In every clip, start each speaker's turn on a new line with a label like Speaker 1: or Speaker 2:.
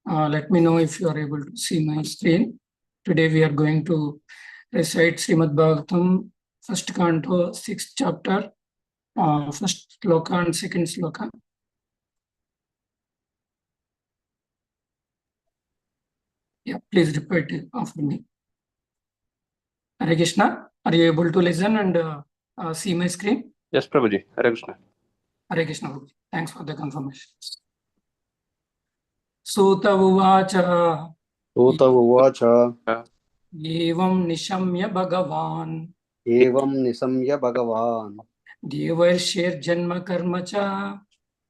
Speaker 1: Let me know if you are able to see my screen. Today we are going to recite Srimad Bhagavatam, first canto, sixth chapter, first sloka and second sloka. Yeah, please repeat it after me. Hare Krishna, are you able to listen and see my screen?
Speaker 2: Yes, Prabhuji. Hare Krishna.
Speaker 1: Hare Krishna, Prabhuji. Thanks for the confirmation. Sutta uvacha
Speaker 3: सूत उवाच
Speaker 1: evam nishamya bhagavan
Speaker 3: एवं निशम्य भगवान्
Speaker 1: devarshir karma cha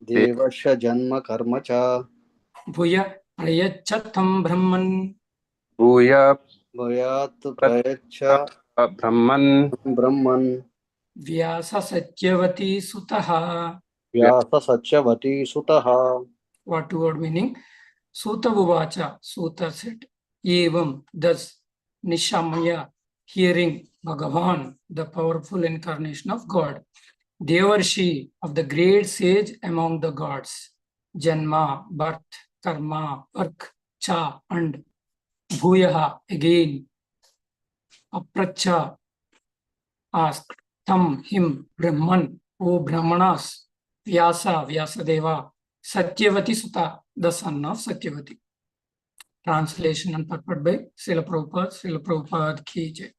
Speaker 3: देवस्य जन्म कर्म च
Speaker 1: bhuya prayacchatam brahman
Speaker 2: Bhuya
Speaker 3: भयात् प्रयच्छ
Speaker 2: Brahman
Speaker 3: ब्रह्मन्
Speaker 1: vyasa satyavati sutaha.
Speaker 3: व्यास सत्यवती सुतः.
Speaker 1: What word meaning? Suta uvacha, Suta said, evam, thus, nishamya, hearing Bhagavan, the powerful incarnation of God, Devarshi, of the great sage among the gods, Janma, birth, karma, work, cha, and bhuyaha, again, apracha, asked, tam, him, Brahman, O Brahmanas, Vyasa, Vyasadeva, Satyavati Sutta, the son of Satyavati. Translation and purport by Srila Prabhupada ki jai.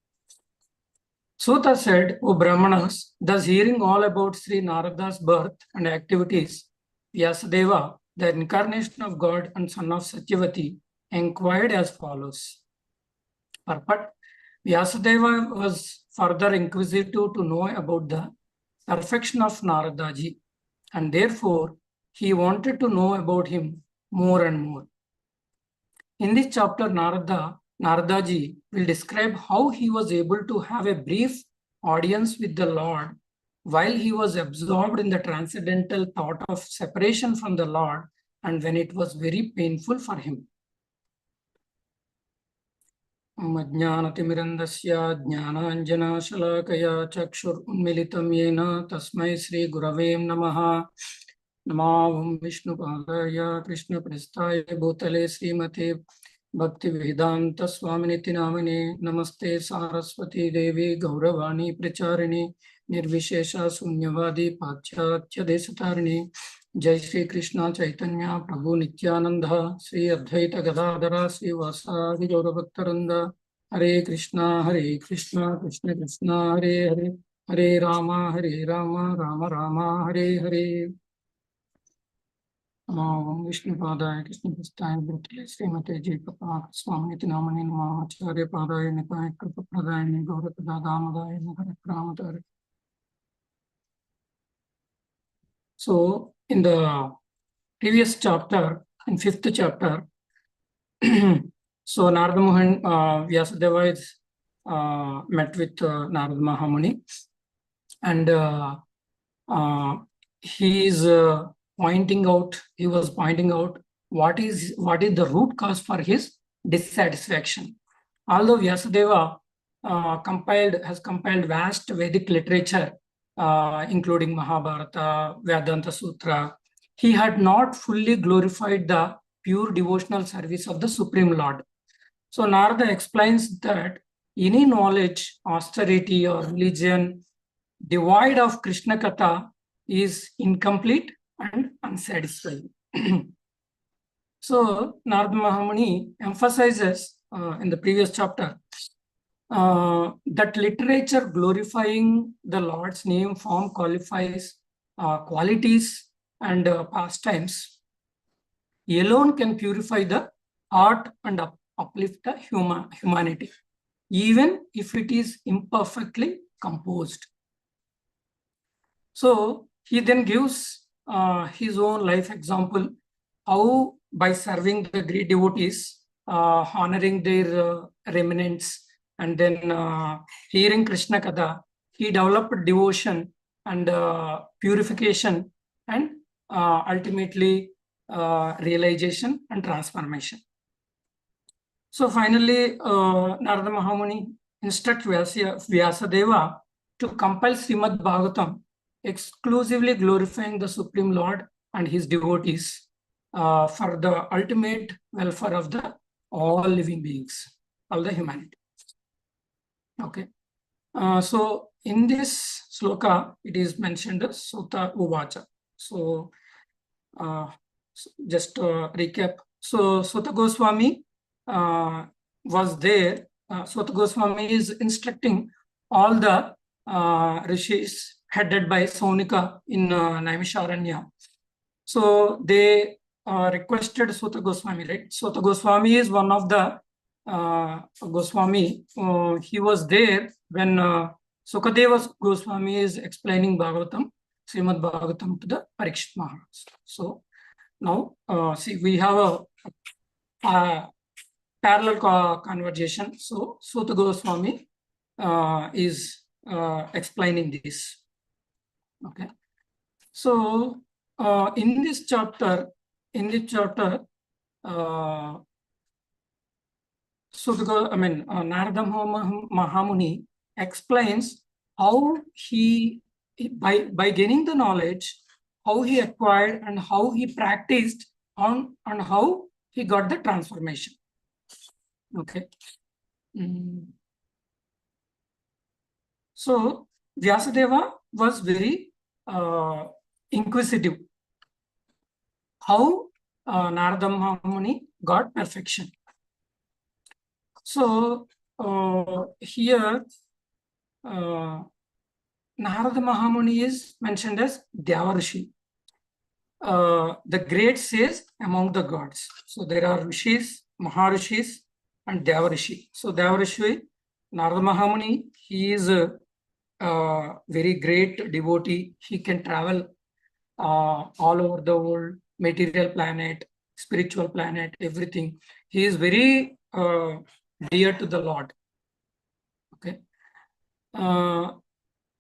Speaker 1: Suta said, O Brahmanas, thus hearing all about Sri Narada's birth and activities, Vyasadeva, the incarnation of God and son of Satyavati, inquired as follows. Purport: Vyasadeva was further inquisitive to know about the perfection of Naradaji, and therefore he wanted to know about him more and more. In this chapter, Naradaji will describe how he was able to have a brief audience with the Lord while he was absorbed in the transcendental thought of separation from the Lord, and when it was very painful for him. Majnanatimirandasya jnananjana shalakaya chakshur unmilitam yena tasmai Sri Gurave Namaha. Namo Vishnu Padaya Krishna Prasthaya Bhutale Srimate Bhakti Vedanta Swaminiti Namane Namaste Saraswati Devi Gauravani Pracharini Nirvishesha Sunyavadi Pachyatya Desatarini Jai Sri Krishna Chaitanya Prabhu Nityananda Sri Advaita Gadadhara Sri Vasadi Gaurabhaktaranda Hare Krishna Krishna Krishna Hare Hare Hare Rama Rama Rama Hare Hare. Namo Vishnu Padaya Krishna Prasthaya Bhutale Srimate Jayapapa Swaminiti Namane Namaha Acharya Padaya Nitai Kripa Pradayane Gaurapada Damadaya Nagara Kramatare. So, in the previous chapter, in fifth chapter, so Narada Mohan Vyasadeva is met with Narada Mahamuni, and he was pointing out what is the root cause for his dissatisfaction. Although Vyasadeva has compiled vast Vedic literature, including Mahabharata, Vedanta Sutra, he had not fully glorified the pure devotional service of the Supreme Lord. So Narada explains that any knowledge, austerity, or religion devoid of Krishna Katha is incomplete and unsatisfying. So Narada Mahamuni emphasizes in the previous chapter that literature glorifying the Lord's name, form, qualities and pastimes alone can purify the heart and uplift the humanity, even if it is imperfectly composed. So he then gives his own life example, how by serving the great devotees, honoring their remnants, and then hearing Krishna Katha, he developed devotion and purification and ultimately realization and transformation. So finally, Narada Mahamuni instructs Vyasadeva to compile Srimad Bhagavatam, exclusively glorifying the Supreme Lord and his devotees, for the ultimate welfare of the all living beings, all the humanity. Okay. So in this sloka, it is mentioned as Sutta Uvacha. So just recap. So Sutta Goswami was there. Sutta Goswami is instructing all the rishis headed by Saunika in Naimisharanya. So they requested Sutta Goswami, right? Sutta Goswami is one of the Goswami. He was there when Sukadeva Goswami is explaining Bhagavatam, Srimad Bhagavatam to the Parikshit Maharaj. So now, see, we have a parallel conversation. So Sutta Goswami is explaining this. Okay. So in this chapter, Narada Mahamuni explains how he, by gaining the knowledge, how he acquired and how he practiced on and how he got the transformation. Okay. So Vyasadeva was very inquisitive. How Narada Mahamuni got perfection. So here Narada Mahamuni is mentioned as Dhyavarishi, the great sage among the gods. So there are rishis, maharishis, and Dhyavarishi. So Dhyavarishi, Narada Mahamuni, he is a very great devotee. He can travel all over the world, material planet, spiritual planet, everything. He is very dear to the Lord. Okay.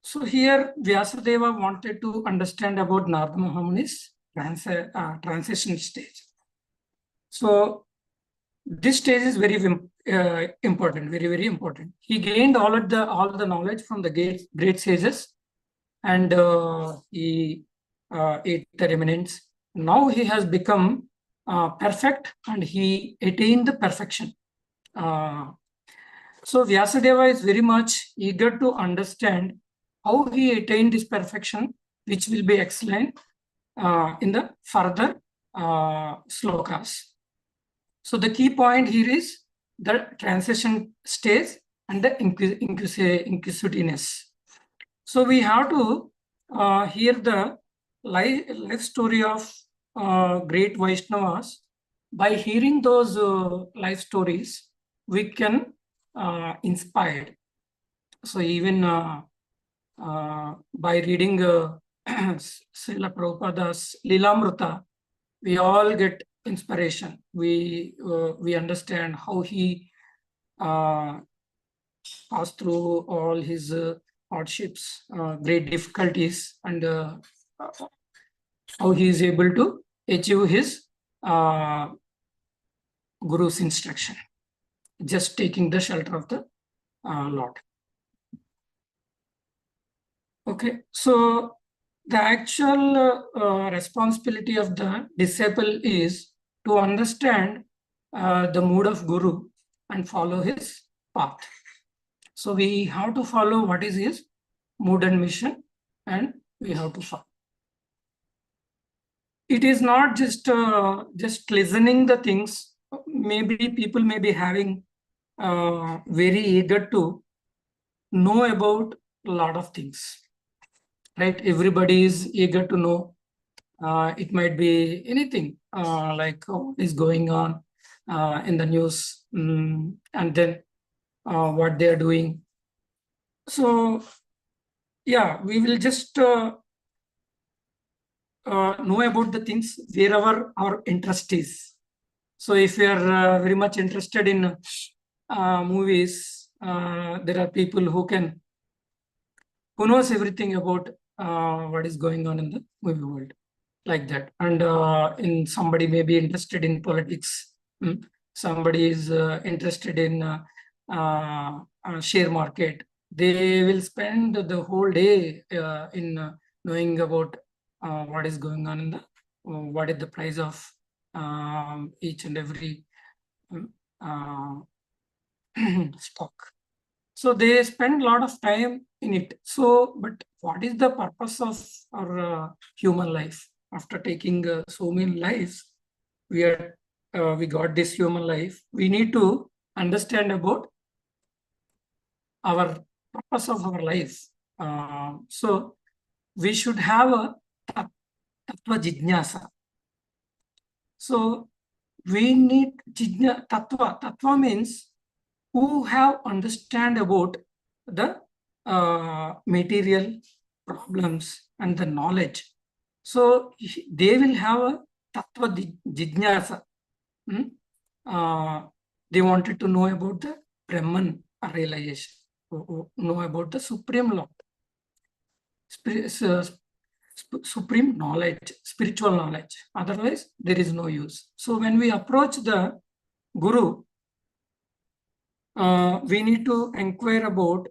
Speaker 1: So here Vyasadeva wanted to understand about Narada Mahamuni's transition stage. So this stage is very important, very, very important. He gained all the knowledge from the great sages, and he ate the remnants. Now he has become perfect, and he attained the perfection. So Vyasadeva is very much eager to understand how he attained this perfection, which will be explained in the further slokas. So the key point here is the transition stage and the inquisitiveness. So we have to hear the life story of great Vaishnavas. By hearing those life stories, we can inspire. So even by reading Srila Prabhupada's Lilamrita, we all get inspiration. We understand how he passed through all his hardships, great difficulties, and how he is able to achieve his Guru's instruction, just taking the shelter of the Lord. Okay, so the actual responsibility of the disciple is to understand the mood of Guru and follow his path. So we have to follow what is his mood and mission, and we have to follow. It is not just listening the things. Maybe people may be having very eager to know about a lot of things, right? Everybody is eager to know. It might be anything like what is going on in the news, and then what they are doing. So yeah, we will just know about the things wherever our interest is. So if you are very much interested in movies, there are people who knows everything about what is going on in the movie world, like that. And in somebody may be interested in politics. Somebody is interested in share market. They will spend the whole day in knowing about what is going on in the what is the price of each and every uh, stock. So they spend a lot of time in it. So, but what is the purpose of our human life? After taking so many lives, we got this human life. We need to understand about our purpose of our life. So we should have a tattva jijnasa. So we need tattva. Tattva means who have understand about the material problems and the knowledge. So they will have a tattva jijnasa. They wanted to know about the Brahman realization, know about the Supreme Lord, supreme knowledge, spiritual knowledge. Otherwise, there is no use. So when we approach the Guru, we need to inquire about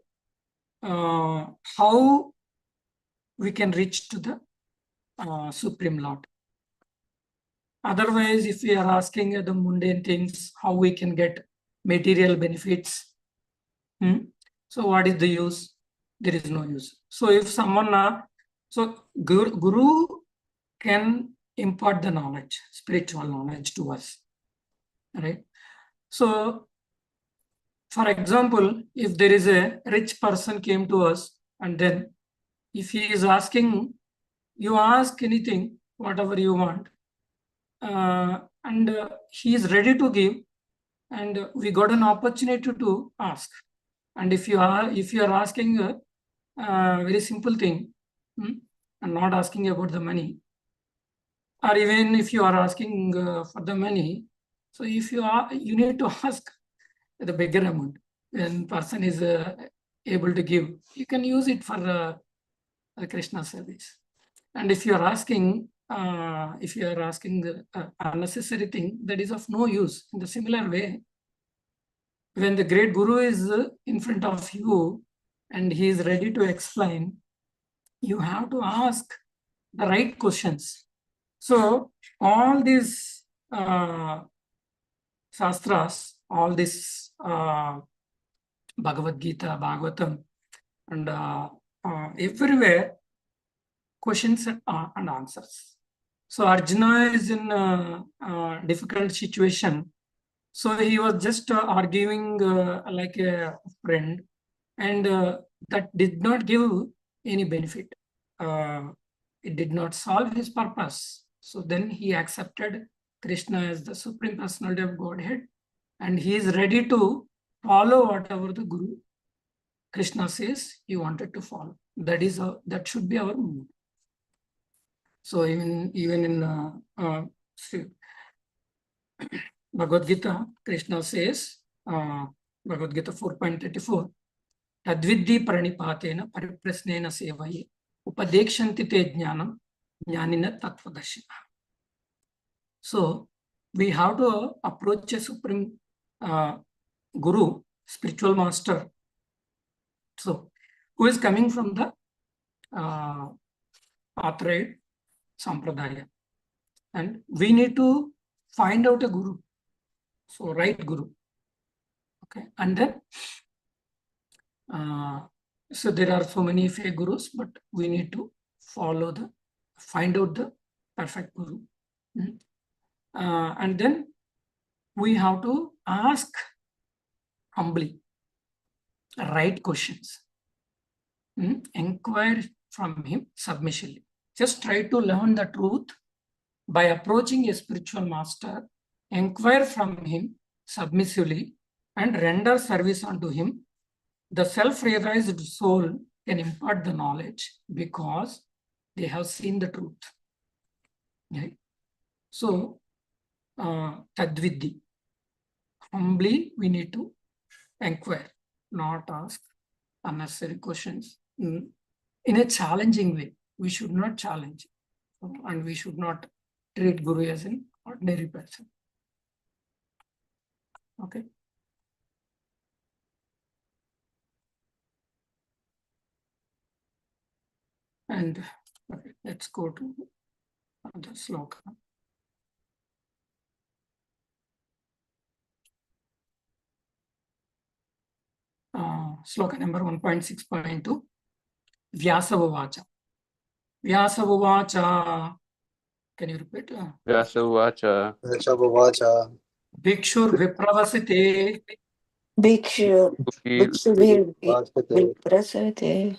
Speaker 1: how we can reach to the Supreme Lord. Otherwise, if we are asking the mundane things, how we can get material benefits, so what is the use? There is no use. So if someone, so Guru can impart the knowledge, spiritual knowledge to us, right? So, for example, if there is a rich person came to us, and then if he is asking, you ask anything, whatever you want, and he is ready to give, and we got an opportunity to ask. And if you are asking a very simple thing, and not asking about the money, or even if you are asking for the money, so if you need to ask the bigger amount. When person is able to give, you can use it for Krishna service. And if you are asking the unnecessary thing, that is of no use. In the similar way, when the great Guru is in front of you and he is ready to explain, you have to ask the right questions. So all these shastras, all this Bhagavad Gita, Bhagavatam, and everywhere questions and answers. So Arjuna is in a difficult situation. So he was just arguing like a friend, and that did not give any benefit. It did not solve his purpose. So then he accepted Krishna as the Supreme Personality of Godhead, and he is ready to follow whatever the Guru Krishna says he wanted to follow. That should be our mood. So even in Bhagavad Gita, Krishna says, Bhagavad Gita 4.34, Tadviddi pranipatena pariprasnena sevaye upadekshanti te jnanam jnanina tattvadashina. So we have to approach a Supreme Guru, spiritual master, so who is coming from the authorized sampradaya, and we need to find out a Guru, so right Guru, okay, and then so there are so many fake gurus, but we need to find out the perfect Guru, and then we have to ask humbly right questions, inquire from him submissively. Just try to learn the truth by approaching a spiritual master, inquire from him submissively, and render service unto him. The self-realized soul can impart the knowledge because they have seen the truth. Right? So, tadviddi. Humbly, we need to inquire, not ask unnecessary questions in a challenging way. We should not challenge, and we should not treat Guru as an ordinary person. Okay. And okay, let's go to the sloka. Sloka number 1.6.2. Vyasa Uvacha. Vyasa Uvacha. Can you repeat?
Speaker 2: Vyasa uvacha.
Speaker 3: Vrishabhavacha.
Speaker 1: Bhikshur Vipravasite.
Speaker 4: Bhikshu
Speaker 3: Vastate.
Speaker 4: Viprasate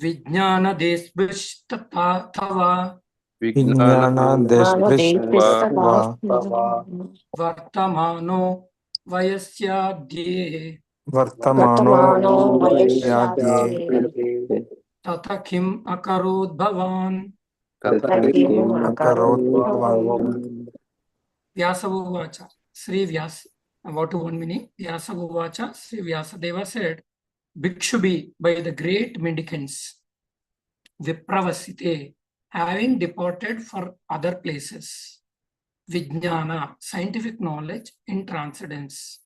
Speaker 1: Vijnana Desbhishtata Tava.
Speaker 2: Vijnana
Speaker 4: Nano
Speaker 2: Deva.
Speaker 3: Tava.
Speaker 1: Vartamano Vayasya
Speaker 5: वर्तमानो
Speaker 4: Vartamano
Speaker 5: वयस्याद्ये
Speaker 4: Vayashyadye
Speaker 1: Tata Kim Akarod Bhavan.
Speaker 4: Takim
Speaker 5: अकरोत्
Speaker 4: Akarod
Speaker 5: भवान्
Speaker 1: Vyasa Uvacha. Sri Vyasa. About 1 minute. Vyasa Uvacha. Sri Vyasadeva said, Bhikshubi, by the great mendicants, Vipravasite, having departed for other places, Vijnana, scientific knowledge in transcendence,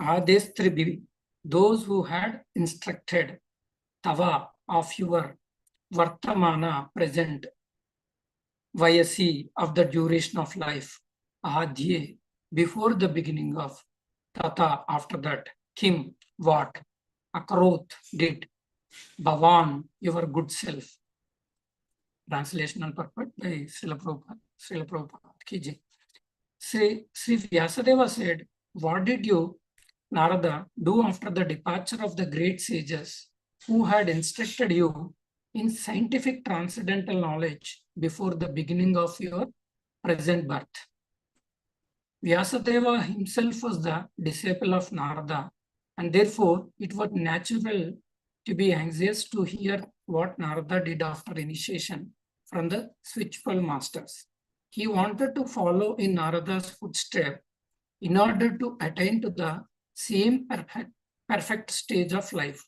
Speaker 1: Adestribhi, those who had instructed, Tava, of your, Vartamana, present, Vayasi, of the duration of life, Adye, before the beginning of, Tata, after that, Kim, what, Akarot, did, Bhavan, your good self. Translation and purport by Srila Prabhupada ki jai. Sri Vyasadeva said, what did you, Narada, do after the departure of the great sages who had instructed you in scientific transcendental knowledge before the beginning of your present birth? Vyasadeva himself was the disciple of Narada, and therefore it was natural to be anxious to hear what Narada did after initiation from the spiritual masters. He wanted to follow in Narada's footsteps in order to attain to the same perfect stage of life.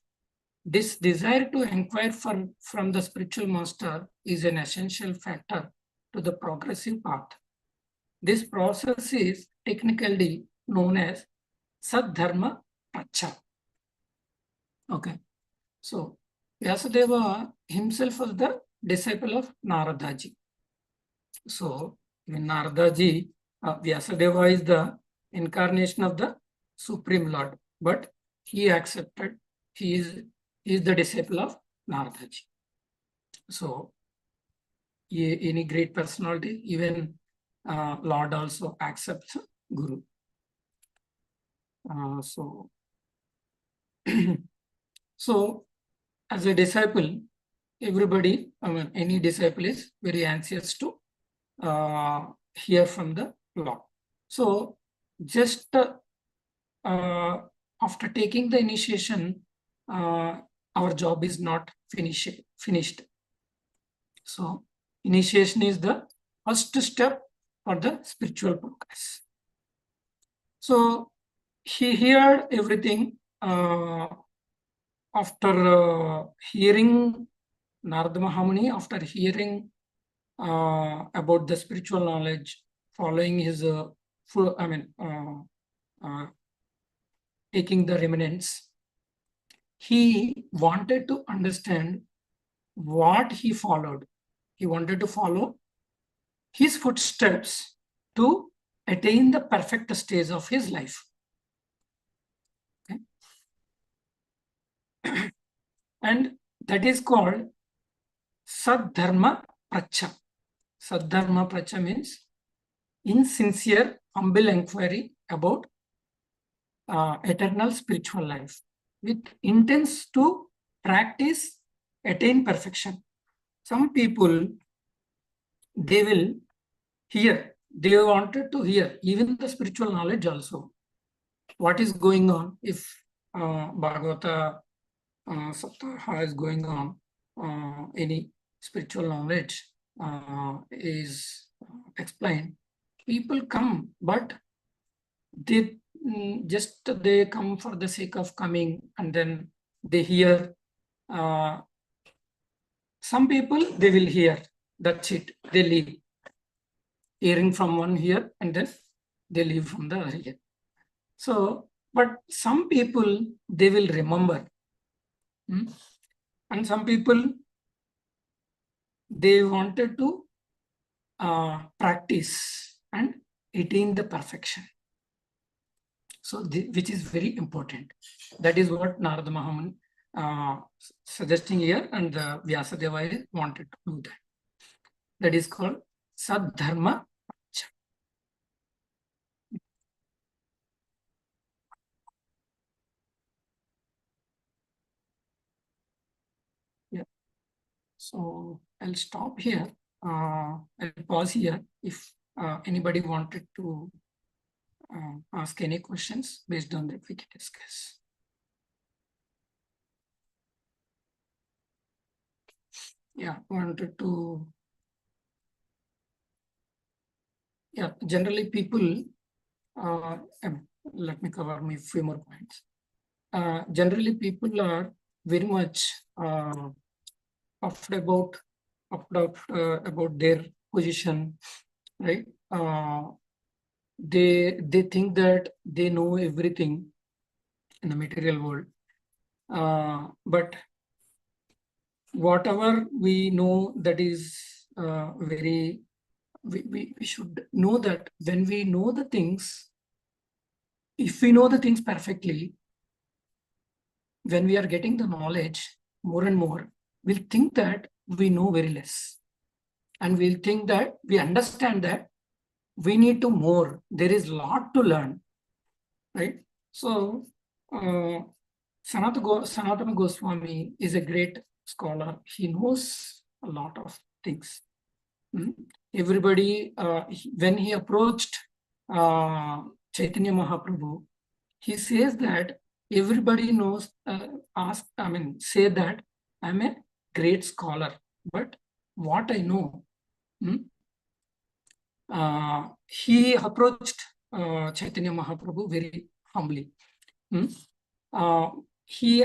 Speaker 1: This desire to inquire from the spiritual master is an essential factor to the progressive path. This process is technically known as Sadharma Pracha. Okay. So, Vyasadeva himself was the disciple of Naradaji. So, when Naradaji, Vyasadeva is the incarnation of the Supreme Lord, but he accepted, he is the disciple of Naradaji. So, any great personality, even Lord also accepts Guru. So, as a disciple, everybody, any disciple is very anxious to hear from the Lord. So, just after taking the initiation, our job is not finished. So, initiation is the first step for the spiritual progress. So, he heard everything after hearing Narada Mahamuni, after hearing about the spiritual knowledge, following his taking the remnants, he wanted to understand what he followed. He wanted to follow his footsteps to attain the perfect stage of his life. Okay. And that is called Sadharma Pracha. Sadharma Pracha means insincere, humble inquiry about eternal spiritual life with intents to practice, attain perfection. Some people, they will hear, they wanted to hear even the spiritual knowledge also. What is going on if Bhagavata Saptaha is going on, any spiritual knowledge is explained, people come, but they they come for the sake of coming, and then they hear. Some people, they will hear, that's it, they leave. Hearing from one here, and then they leave from the other here. So, but some people, they will remember. And some people, they wanted to practice and attain the perfection. So which is very important. That is what Narada Mahaman suggesting here, and Vyasadeva wanted to do that. That is called Sadharma. Yeah. So I'll stop here. I'll pause here. If anybody wanted to ask any questions, based on that we can discuss. Yeah, wanted to. Yeah, generally people. Let me cover a few more points. Generally, people are very much puffed up about their position, right? They think that they know everything in the material world, but whatever we know, that is very. We should know that when we know the things, if we know the things perfectly, when we are getting the knowledge more and more, we'll think that we know very less. And we'll think that we understand that we need to more. There is a lot to learn, right? So, Sanatana Goswami is a great scholar. He knows a lot of things. Everybody, when he approached Chaitanya Mahaprabhu, he says that everybody knows, say that I'm a great scholar, but what I know, he approached Chaitanya Mahaprabhu very humbly. He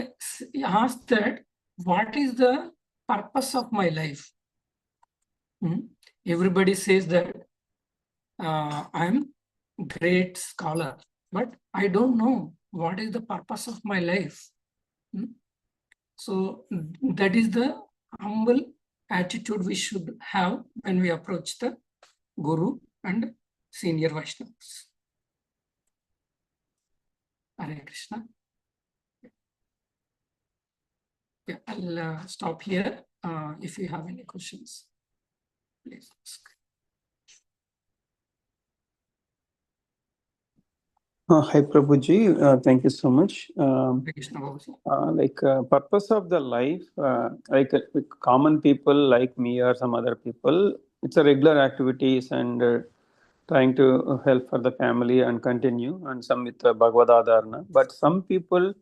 Speaker 1: asked that, what is the purpose of my life? Everybody says that I'm great scholar, but I don't know what is the purpose of my life. So that is the humble attitude we should have when we approach the Guru and senior Vaishnavas. Hare Krishna. Yeah, I'll stop here. If you have any questions, please ask.
Speaker 6: Hi Prabhuji, thank you so much.
Speaker 1: Hare Krishna, Babuji.
Speaker 6: Purpose of the life, common people like me or some other people, it's a regular activities and trying to help for the family and continue, and some with Bhagavad Adharana. But some people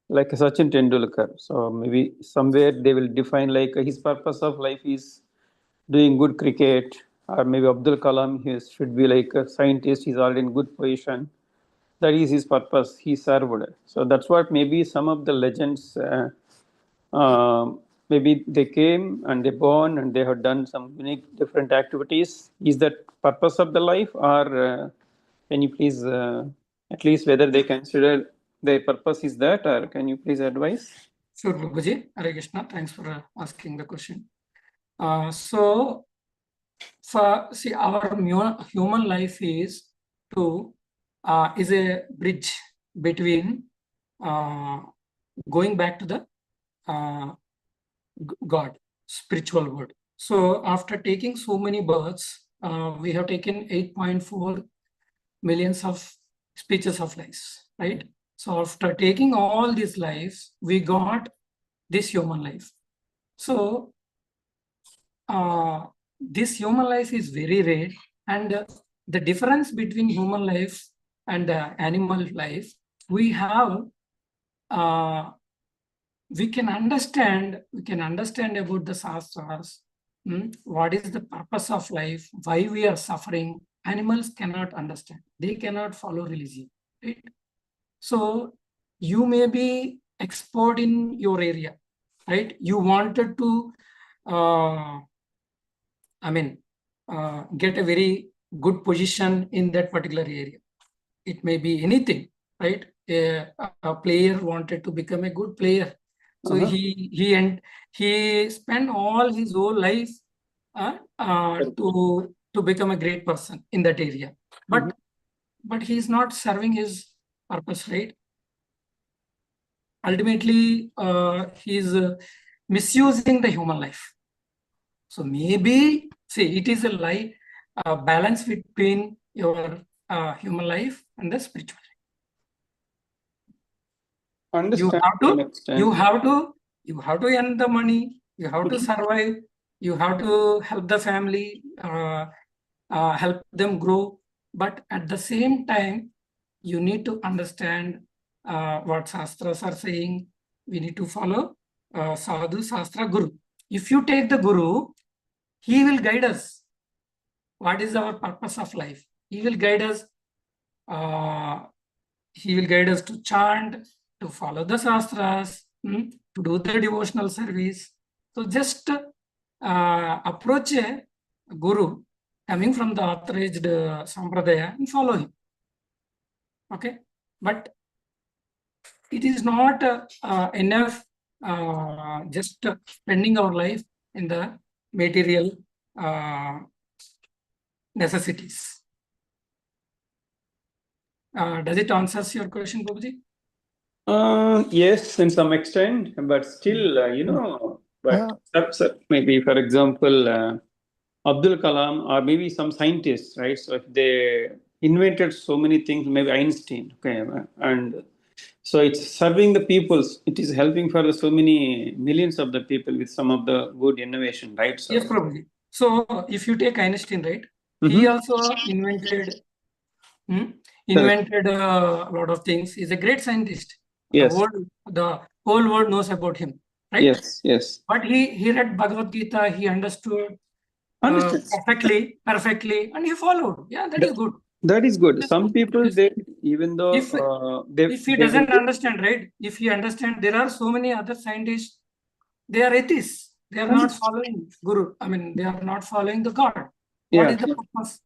Speaker 6: like Sachin Tendulkar, so maybe somewhere they will define like his purpose of life is doing good cricket, or maybe Abdul Kalam, he should be like a scientist, he's already in good position. That is his purpose, he served. So that's what maybe some of the legends, maybe they came and they born and they have done some unique different activities. Is that purpose of the life, or can you please at least whether they consider their purpose is that, or can you please advise?
Speaker 1: Sure, Babuji. Hare Krishna. Thanks for asking the question. So, see, our human life is a bridge between going back to the God, spiritual world. So, after taking so many births, we have taken 8.4 millions of speeches of lives, right? So, after taking all these lives, we got this human life. So, this human life is very rare, and the difference between human life and animal life, we have, we can understand about the Shastras, what is the purpose of life, why we are suffering. Animals cannot understand, they cannot follow religion, right? So you may be expert in your area, right? You wanted to get a very good position in that particular area. It may be anything, right? A player wanted to become a good player. So he spent all his whole life to become a great person in that area. But he is not serving his purpose, right? Ultimately, he is misusing the human life. So maybe, see, it is a balance between your human life and the spiritual life.
Speaker 6: Understand
Speaker 1: You
Speaker 6: to an extent.
Speaker 1: have to earn the money. You have to survive. You have to help the family, help them grow. But at the same time, you need to understand what Shastras are saying. We need to follow Sadhu, Shastra, Guru. If you take the Guru, he will guide us. What is our purpose of life? He will guide us. He will guide us to chant, to follow the Shastras, to do the devotional service. So just approach a Guru coming from the authorized Sampradaya and follow him. Okay, but it is not enough just spending our life in the material necessities. Does it answer your question, Babuji?
Speaker 6: Yes, in some extent, but still, maybe, for example, Abdul Kalam or maybe some scientists, right? So if they invented so many things, maybe Einstein, okay, and so it's serving the peoples. It is helping for so many millions of the people with some of the good innovation, right? So,
Speaker 1: yes, probably. So if you take Einstein, right, he also invented a lot of things. He's a great scientist.
Speaker 6: Yes.
Speaker 1: The whole world knows about him, right?
Speaker 6: Yes, yes.
Speaker 1: But he read Bhagavad Gita. He understood perfectly, and he followed. Yeah, that is good.
Speaker 6: That is good. Some people, they, even though
Speaker 1: if he doesn't understand, right? If he understand, there are so many other scientists. They are atheists. They are not following Guru. I mean, they are not following the God. What is the purpose?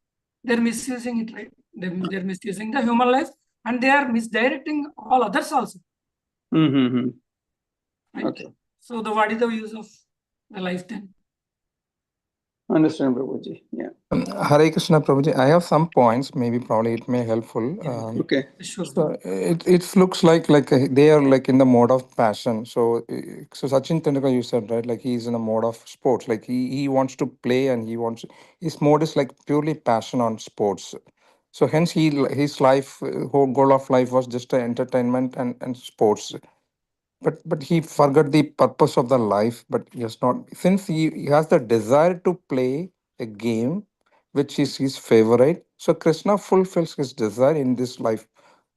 Speaker 1: They're misusing it, right? They're misusing the human life, and they are misdirecting all others also. Right?
Speaker 6: Okay.
Speaker 1: So what is the use of the life then?
Speaker 6: Understand, Prabhuji. Yeah.
Speaker 5: Hare Krishna, Prabhuji. I have some points. Maybe probably it may helpful.
Speaker 6: Okay.
Speaker 1: Sure.
Speaker 5: So it looks like they are like in the mode of passion. So Sachin Tendulkar, you said, right, like he's in a mode of sports. Like he wants to play and his mode is like purely passion on sports. So hence his life, whole goal of life was just entertainment and sports. But he forgot the purpose of the life. But he has not, since he has the desire to play a game which is his favorite. So Krishna fulfills his desire in this life.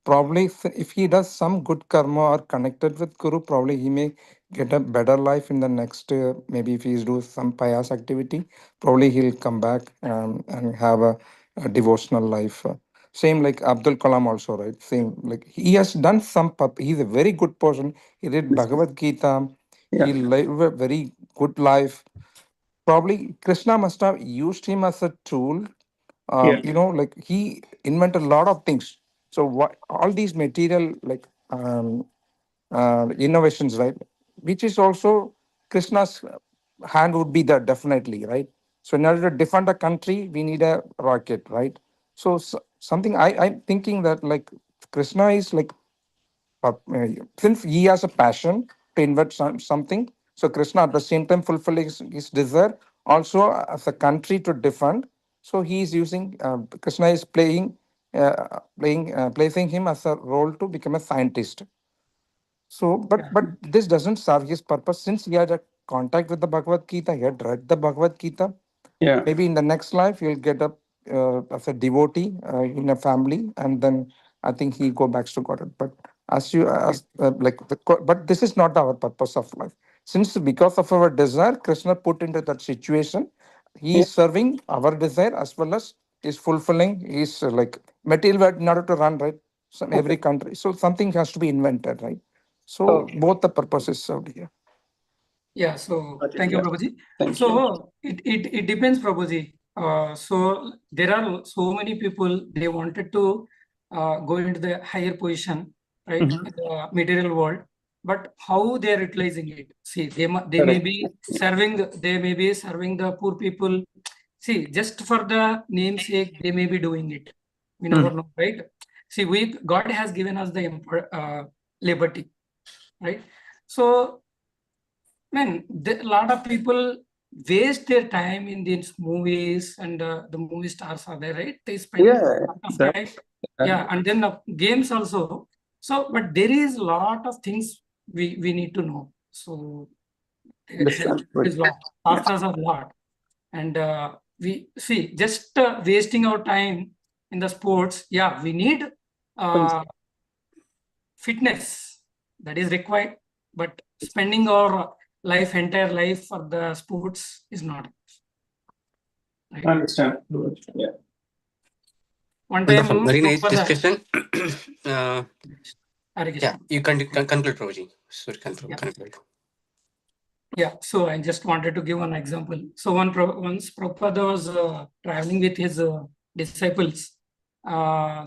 Speaker 5: Probably if he does some good karma or connected with Guru, probably he may get a better life in the next, maybe if he's do some pious activity, probably he'll come back and have a devotional life. Same like Abdul Kalam also, right? Same, like he has done some, he's a very good person. He read Bhagavad Gita. He lived a very good life. Probably Krishna must have used him as a tool. Like he invented a lot of things. So what all these material like innovations, right? Which is also Krishna's hand would be there definitely, right? So in order to defend a country, we need a rocket, right? So, something I'm thinking that like Krishna is like since he has a passion to invent something, so Krishna at the same time fulfilling his desire also as a country to defend. So he is using Krishna is placing him as a role to become a scientist. So, but this doesn't serve his purpose since he had a contact with the Bhagavad Gita. He had read the Bhagavad Gita.
Speaker 6: Yeah.
Speaker 5: Maybe in the next life he'll get up as a devotee in a family, and then I think he go back to God. But as you asked, but this is not our purpose of life. Since because of our desire, Krishna put into that situation. He is serving our desire as well as is fulfilling his like material world in order to run, right. Some every country. So something has to be invented, right. So both the purposes served here.
Speaker 1: Yeah, so thank you, Prabhuji.
Speaker 6: Thank
Speaker 1: so it depends, Prabhuji. So there are so many people, they wanted to go into the higher position, right, in the material world, but how they are utilizing it. See, they may be serving the poor people. See, just for the namesake, they may be doing it. We never know, right? See, God has given us the liberty, right? So, man, a lot of people waste their time in these movies, and the movie stars are there, right? They spend a lot of
Speaker 6: that-
Speaker 1: time. Yeah, and then games also. So, but there is a lot of things we need to know. So, there is a lot. Shastras are a lot. And we see, just wasting our time in the sports, yeah, we need fitness that is required, but spending our entire life for the sports is not. Right?
Speaker 6: Understand. Yeah.
Speaker 1: One
Speaker 2: Wonderful.
Speaker 1: time,
Speaker 2: Very nice
Speaker 1: Prabhupada-
Speaker 2: discussion.
Speaker 1: Hare Krishna.
Speaker 2: Yeah, you can conclude, Prabhuji. Sorry,
Speaker 1: Yeah.
Speaker 2: conclude.
Speaker 1: Yeah, so I just wanted to give one example. So once Prabhupada was traveling with his disciples,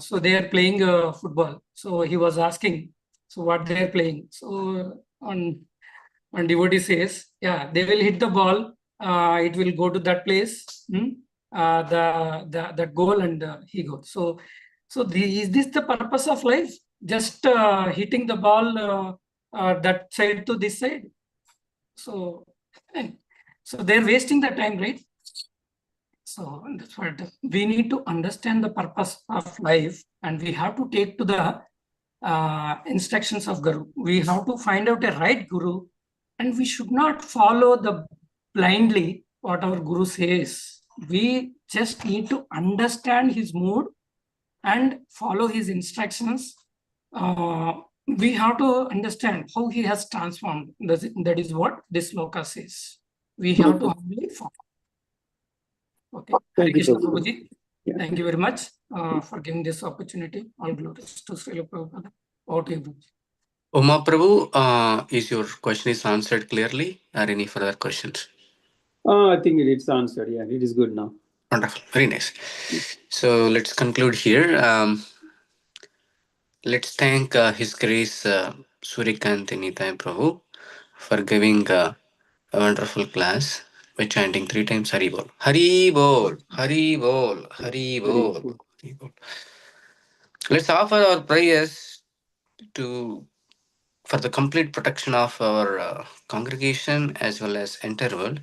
Speaker 1: so they are playing football. So he was asking, so what they are playing. So one devotee says, yeah, they will hit the ball. It will go to that place. That goal, and he goes. So is this the purpose of life? Just hitting the ball that side to this side? So they're wasting the time, right? So that's what we need to understand the purpose of life, and we have to take to the instructions of Guru. We have to find out a right Guru, and we should not follow the blindly what our Guru says. We just need to understand his mood and follow his instructions. We have to understand how he has transformed. That is what this loka says. We have to humbly follow. Okay. Hare Krishna, Prabhuji.
Speaker 6: Yeah.
Speaker 1: Thank you very much for giving this opportunity. All glories to Srila Prabhupada. Over to you, Prabhuji.
Speaker 2: Uma Prabhu, is your question is answered clearly, or any further questions?
Speaker 6: I think it's answered. Yeah, it is good now.
Speaker 2: Wonderful. Very nice. So let's conclude here. Let's thank His Grace Surya Kanti Nitai Prabhu for giving a wonderful class by chanting 3 times Hari Bol. Hari Bol, Hari Bol, Hari Bol. Hari Bol. Let's offer our prayers for the complete protection of our congregation as well as entire world.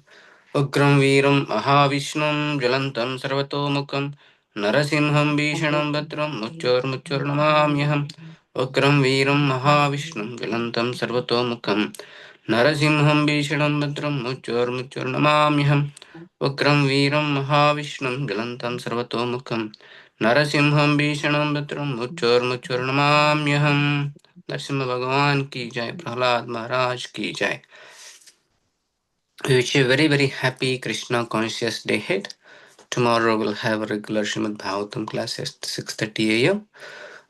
Speaker 2: Ugram Veeram Mahavishnum Jalantam Sarvatomukam Narasimham Bhishanam Bhadram Muchur Namamyaham. Ugram Veeram Mahavishnum Jalantam Sarvatomukam Narasimham Bhishanam Bhadram Muchur Namamyaham. Ugram Veeram Mahavishnum Jalantam Sarvatomukam Narasimham Bhishanam Bhadram Muchur Namamyaham. Narasimha भगवान की जय, प्रहलाद महाराज की जय. We wish you a very, very happy Krishna conscious day ahead. Tomorrow we'll have a regular Srimad Bhagavatam class at 6:30 a.m.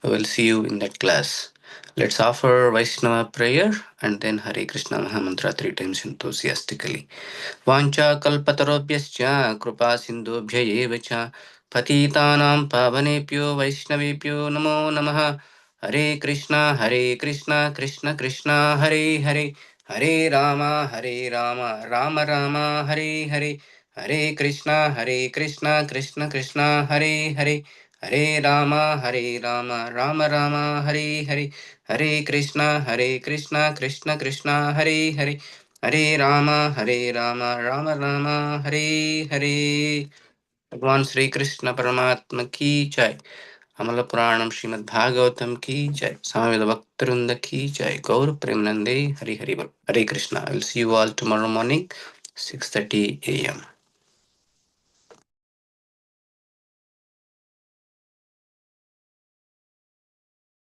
Speaker 2: We will see you in that class. Let's offer Vaishnava prayer and then Hare Krishna Mahamantra 3 times enthusiastically. Vancha kalpatarobhyascha kripa sindhubhya eva cha patitanam pavanebhyo vaishnavebhyo namo namaha. Hare Krishna, Krishna Krishna, Hare Hare, Hare Rama, Rama Rama, Hare Hare, Hare Krishna, Krishna Krishna, Hare Hare, Hare Rama, Rama Rama, Hare Hare, Hare Krishna, Krishna Krishna, Hare Hare, Hare Rama, Rama Rama, Hare Hare. भगवान श्री कृष्ण परमात्मा की जय. अमल पुराणम श्रीमद् भागवतम की जय. सामवेद भक्तवृंद की जय. गौर प्रेमनंदे हरि हरि बोल. हरे Krishna. I will see you all tomorrow morning 6:30 a.m.